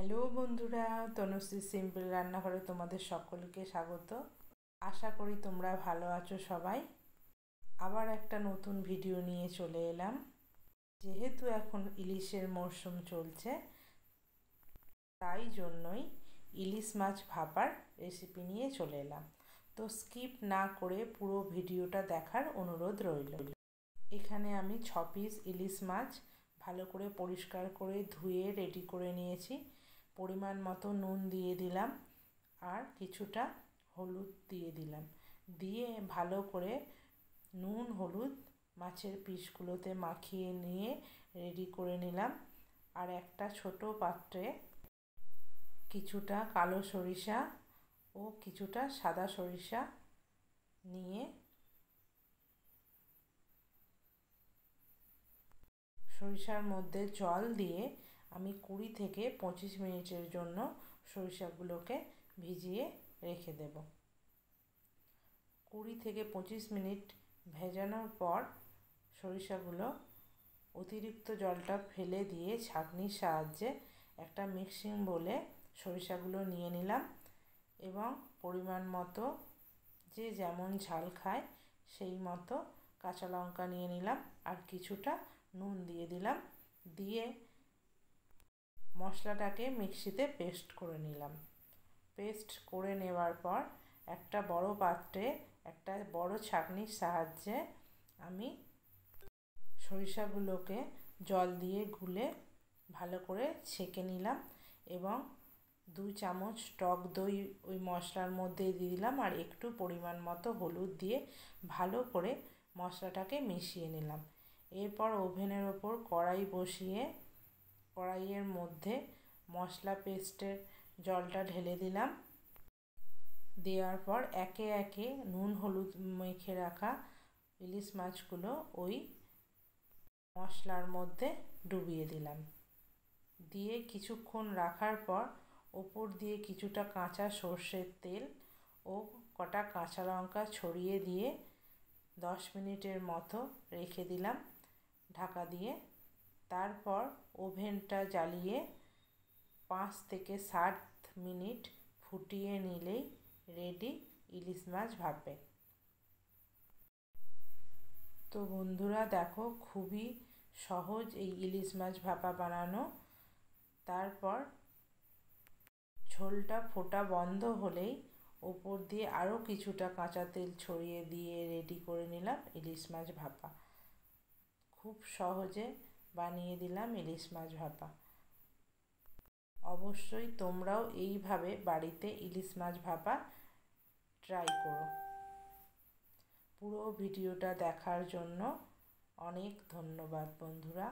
Hello বন্ধুরা, Tanushree simple রান্নাঘরে তোমাদের সকলকে স্বাগত। আশা করি তোমরা ভালো আছো সবাই। আবার একটা নতুন ভিডিও নিয়ে চলে এলাম। যেহেতু এখন ইলিশের মরশুম চলছে, তাই জন্যই ইলিশ মাছ ভাপার রেসিপি নিয়ে চলে এলাম। তো স্কিপ না করে পুরো ভিডিওটা দেখার অনুরোধ রইল। এখানে আমি 6 পিস ইলিশ মাছ ভালো করে পরিষ্কার করে ধুয়ে রেডি করে নিয়েছি। পরিমাণ মতো নুন দিয়ে দিলাম আর কিছুটা হলুদ দিয়ে দিলাম। দিয়ে ভালো করে নুন হলুদ মাছের পিসগুলোতে মাখিয়ে নিয়ে রেডি করে নিলাম। আর একটা ছোট পাত্রে কিছুটা কালো সরিষা ও কিছুটা সাদা সরিষা নিয়ে সরিষার মধ্যে জল দিয়ে আমি 20 থেকে 25 মিনিটের জন্য সরিষাগুলোকে ভিজিয়ে রেখে দেব। 20 থেকে 25 মিনিট ভেজানোর পর সরিষাগুলো অতিরিক্ত জলটা ফেলে দিয়ে ছাঁকনির সাহায্যে একটা মিক্সিং বোলে সরিষাগুলো নিয়ে নিলাম এবং পরিমাণ মতো যে যেমন ঝাল খায় সেই মতো কাঁচা লঙ্কা নিয়ে নিলাম আর কিছুটা নুন দিয়ে দিলাম। দিয়ে মশলাটাকে মিক্সিতে পেস্ট করে নিলাম। পেস্ট করে নেওয়ার পর একটা বড় পাত্রে একটা বড় ছাঁকনির সাহায্যে আমি সরিষাগুলোকে জল দিয়ে গুলে ভালো করে ছেঁকে নিলাম এবং 2 চামচ টক দই ওই মশলার মধ্যে দিয়ে দিলাম আর একটু পরিমাণ মতো হলুদ দিয়ে ভালো করে মশলাটাকে মিশিয়ে নিলাম। এরপর ওভেনের ওপর কড়াই বসিয়ে কড়াইয়ের মধ্যে মশলা পেস্টের জলটা ঢেলে দিলাম। দেওয়ার পর একে একে নুন হলুদ মেখে রাখা ইলিশ মাছগুলো ওই মশলার মধ্যে ডুবিয়ে দিলাম। দিয়ে কিছুক্ষণ রাখার পর ওপর দিয়ে কিছুটা কাঁচা সর্ষের তেল ও কটা কাঁচা লঙ্কা ছড়িয়ে দিয়ে 10 মিনিটের মতো রেখে দিলাম ঢাকা দিয়ে। তারপর ওভেনটা জ্বালিয়ে 5 থেকে 7 মিনিট ফুটিয়ে নিলেই রেডি ইলিশ মাছ ভাপে। তো বন্ধুরা দেখো, খুবই সহজ এই ইলিশ মাছ ভাপা বানানো। তারপর ঝোলটা ফোটা বন্ধ হলেই ওপর দিয়ে আরও কিছুটা কাঁচা তেল ছড়িয়ে দিয়ে রেডি করে নিলাম ইলিশ মাছ ভাপা। খুব সহজে বানিয়ে দিলাম ইলিশ মাছ ভাপা। অবশ্যই তোমরাও এইভাবে বাড়িতে ইলিশ মাছ ভাপা ট্রাই করো। পুরো ভিডিওটা দেখার জন্য অনেক ধন্যবাদ বন্ধুরা।